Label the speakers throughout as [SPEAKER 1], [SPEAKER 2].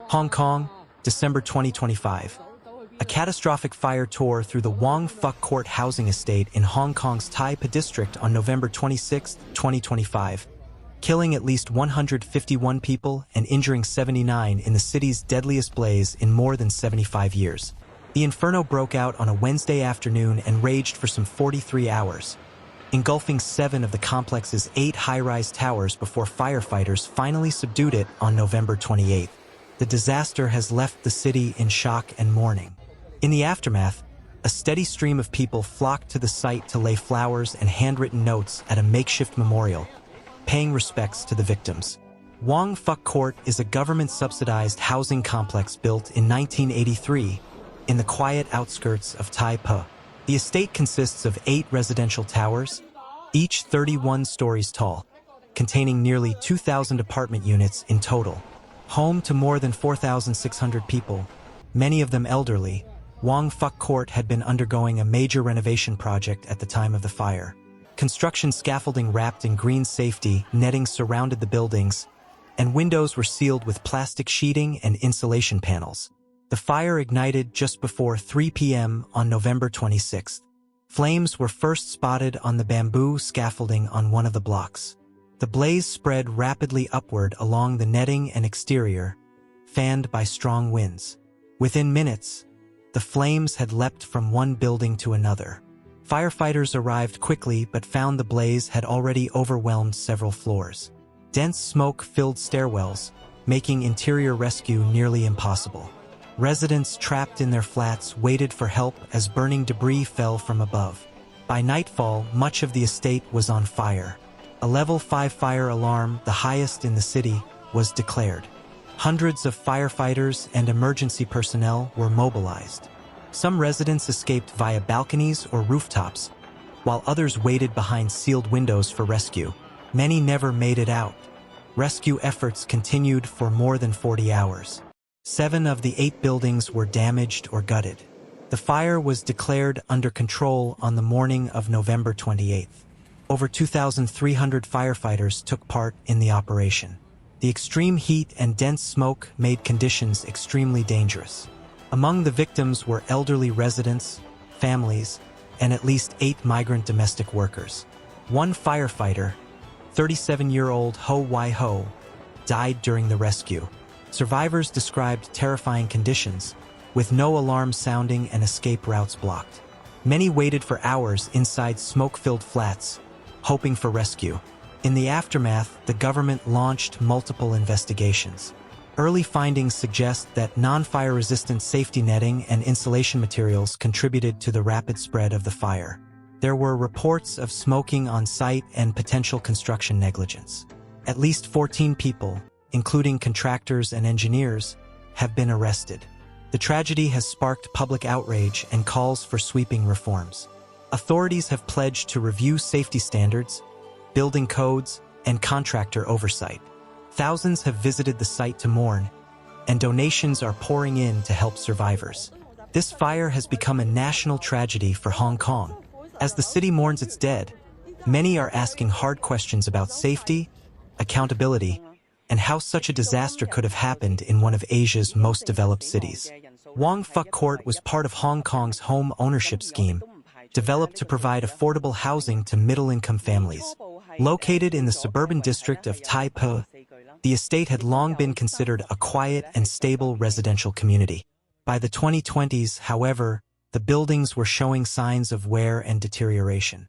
[SPEAKER 1] Hong Kong, December 2025. A catastrophic fire tore through the Wong Fook Court housing estate in Hong Kong's Tai Po District on November 26, 2025, killing at least 151 people and injuring 79 in the city's deadliest blaze in more than 75 years. The inferno broke out on a Wednesday afternoon and raged for some 43 hours, engulfing 7 of the complex's 8 high-rise towers before firefighters finally subdued it on November 28. The disaster has left the city in shock and mourning. In the aftermath, a steady stream of people flocked to the site to lay flowers and handwritten notes at a makeshift memorial, paying respects to the victims. Wong Fook Court is a government-subsidized housing complex built in 1983 in the quiet outskirts of Tai Po. The estate consists of 8 residential towers, each 31 stories tall, containing nearly 2,000 apartment units in total. Home to more than 4,600 people, many of them elderly, Wong Fook Court had been undergoing a major renovation project at the time of the fire. Construction scaffolding wrapped in green safety netting surrounded the buildings, and windows were sealed with plastic sheeting and insulation panels. The fire ignited just before 3 p.m. on November 26. Flames were first spotted on the bamboo scaffolding on one of the blocks. The blaze spread rapidly upward along the netting and exterior, fanned by strong winds. Within minutes, the flames had leapt from one building to another. Firefighters arrived quickly but found the blaze had already overwhelmed several floors. Dense smoke filled stairwells, making interior rescue nearly impossible. Residents trapped in their flats waited for help as burning debris fell from above. By nightfall, much of the estate was on fire. A level 5 fire alarm, the highest in the city, was declared. Hundreds of firefighters and emergency personnel were mobilized. Some residents escaped via balconies or rooftops, while others waited behind sealed windows for rescue. Many never made it out. Rescue efforts continued for more than 40 hours. 7 of the 8 buildings were damaged or gutted. The fire was declared under control on the morning of November 28. Over 2,300 firefighters took part in the operation. The extreme heat and dense smoke made conditions extremely dangerous. Among the victims were elderly residents, families, and at least 8 migrant domestic workers. One firefighter, 37-year-old Ho Wai Ho, died during the rescue. Survivors described terrifying conditions, with no alarm sounding and escape routes blocked. Many waited for hours inside smoke-filled flats, hoping for rescue. In the aftermath, the government launched multiple investigations. Early findings suggest that non-fire-resistant safety netting and insulation materials contributed to the rapid spread of the fire. There were reports of smoking on site and potential construction negligence. At least 14 people, including contractors and engineers, have been arrested. The tragedy has sparked public outrage and calls for sweeping reforms. Authorities have pledged to review safety standards, building codes, and contractor oversight. Thousands have visited the site to mourn, and donations are pouring in to help survivors. This fire has become a national tragedy for Hong Kong. As the city mourns its dead, many are asking hard questions about safety, accountability, and how such a disaster could have happened in one of Asia's most developed cities. Wong Fook Court was part of Hong Kong's home ownership scheme, developed to provide affordable housing to middle-income families. Located in the suburban district of Tai Po, the estate had long been considered a quiet and stable residential community. By the 2020s, however, the buildings were showing signs of wear and deterioration.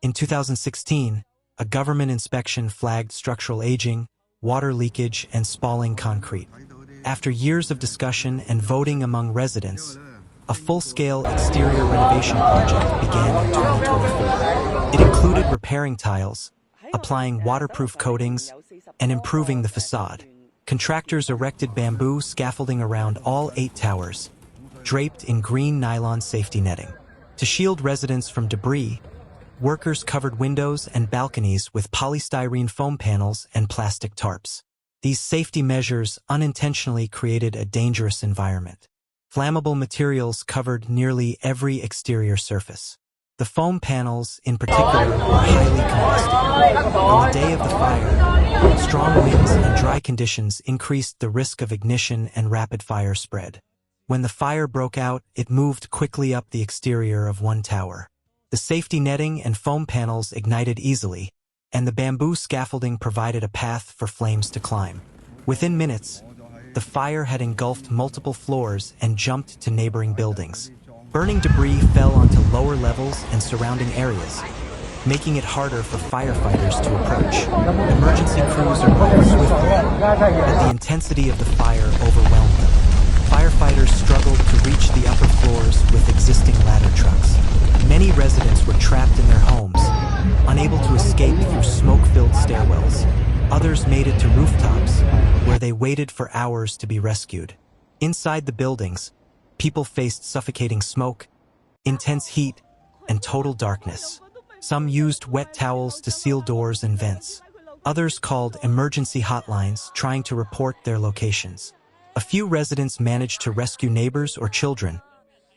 [SPEAKER 1] In 2016, a government inspection flagged structural aging, water leakage, and spalling concrete. After years of discussion and voting among residents, a full-scale exterior renovation project began in 2024. It included repairing tiles, applying waterproof coatings, and improving the facade. Contractors erected bamboo scaffolding around all 8 towers, draped in green nylon safety netting. To shield residents from debris, workers covered windows and balconies with polystyrene foam panels and plastic tarps. These safety measures unintentionally created a dangerous environment. Flammable materials covered nearly every exterior surface. The foam panels, in particular, were highly combustible. On the day of the fire, strong winds and dry conditions increased the risk of ignition and rapid fire spread. When the fire broke out, it moved quickly up the exterior of one tower. The safety netting and foam panels ignited easily, and the bamboo scaffolding provided a path for flames to climb. Within minutes, the fire had engulfed multiple floors and jumped to neighboring buildings. Burning debris fell onto lower levels and surrounding areas, making it harder for firefighters to approach. Emergency crews arrived swiftly, but the intensity of the fire overwhelmed them. Firefighters struggled to reach the upper floors with existing ladder trucks. Many residents were trapped in their homes, unable to escape through smoke-filled stairwells. Others made it to rooftops, where they waited for hours to be rescued. Inside the buildings, people faced suffocating smoke, intense heat, and total darkness. Some used wet towels to seal doors and vents. Others called emergency hotlines, trying to report their locations. A few residents managed to rescue neighbors or children,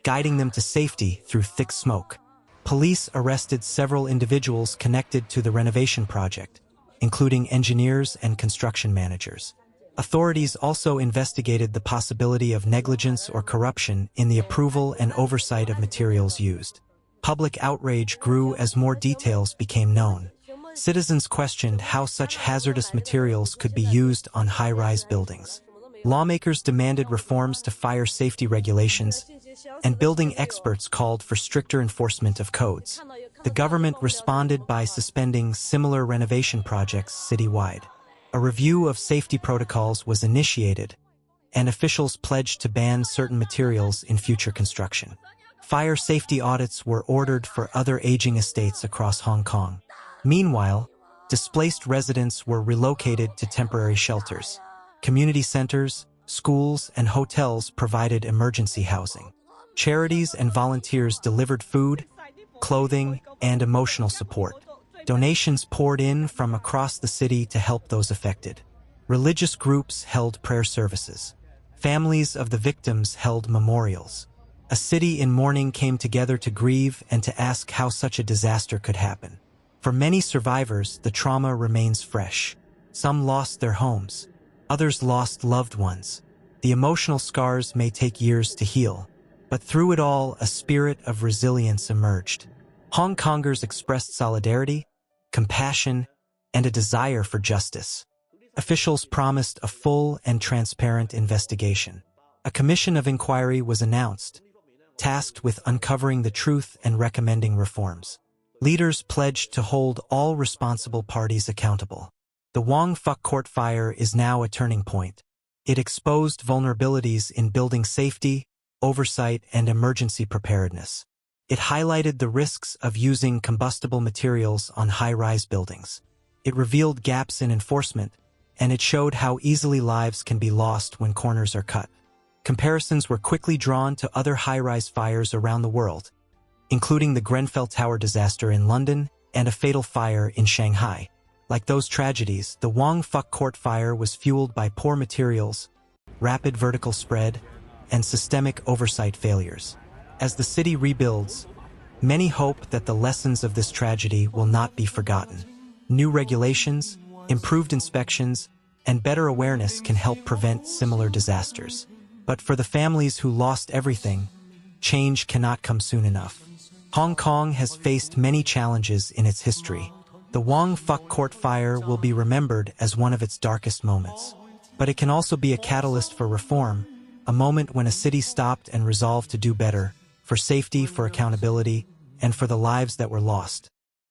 [SPEAKER 1] guiding them to safety through thick smoke. Police arrested several individuals connected to the renovation project, including engineers and construction managers. Authorities also investigated the possibility of negligence or corruption in the approval and oversight of materials used. Public outrage grew as more details became known. Citizens questioned how such hazardous materials could be used on high-rise buildings. Lawmakers demanded reforms to fire safety regulations, and building experts called for stricter enforcement of codes. The government responded by suspending similar renovation projects citywide. A review of safety protocols was initiated, and officials pledged to ban certain materials in future construction. Fire safety audits were ordered for other aging estates across Hong Kong. Meanwhile, displaced residents were relocated to temporary shelters. Community centers, schools, and hotels provided emergency housing. Charities and volunteers delivered food, clothing, and emotional support. Donations poured in from across the city to help those affected. Religious groups held prayer services. Families of the victims held memorials. A city in mourning came together to grieve and to ask how such a disaster could happen. For many survivors, the trauma remains fresh. Some lost their homes. Others lost loved ones. The emotional scars may take years to heal, but through it all, a spirit of resilience emerged. Hong Kongers expressed solidarity, compassion, and a desire for justice. Officials promised a full and transparent investigation. A commission of inquiry was announced, tasked with uncovering the truth and recommending reforms. Leaders pledged to hold all responsible parties accountable. The Wong Fook Court fire is now a turning point. It exposed vulnerabilities in building safety, oversight, and emergency preparedness. It highlighted the risks of using combustible materials on high-rise buildings. It revealed gaps in enforcement, and it showed how easily lives can be lost when corners are cut. Comparisons were quickly drawn to other high-rise fires around the world, including the Grenfell Tower disaster in London and a fatal fire in Shanghai. Like those tragedies, the Wong Fook Court fire was fueled by poor materials, rapid vertical spread, and systemic oversight failures. As the city rebuilds, many hope that the lessons of this tragedy will not be forgotten. New regulations, improved inspections, and better awareness can help prevent similar disasters. But for the families who lost everything, change cannot come soon enough. Hong Kong has faced many challenges in its history. The Wong Fook Court fire will be remembered as one of its darkest moments. But it can also be a catalyst for reform, a moment when a city stopped and resolved to do better, for safety, for accountability, and for the lives that were lost.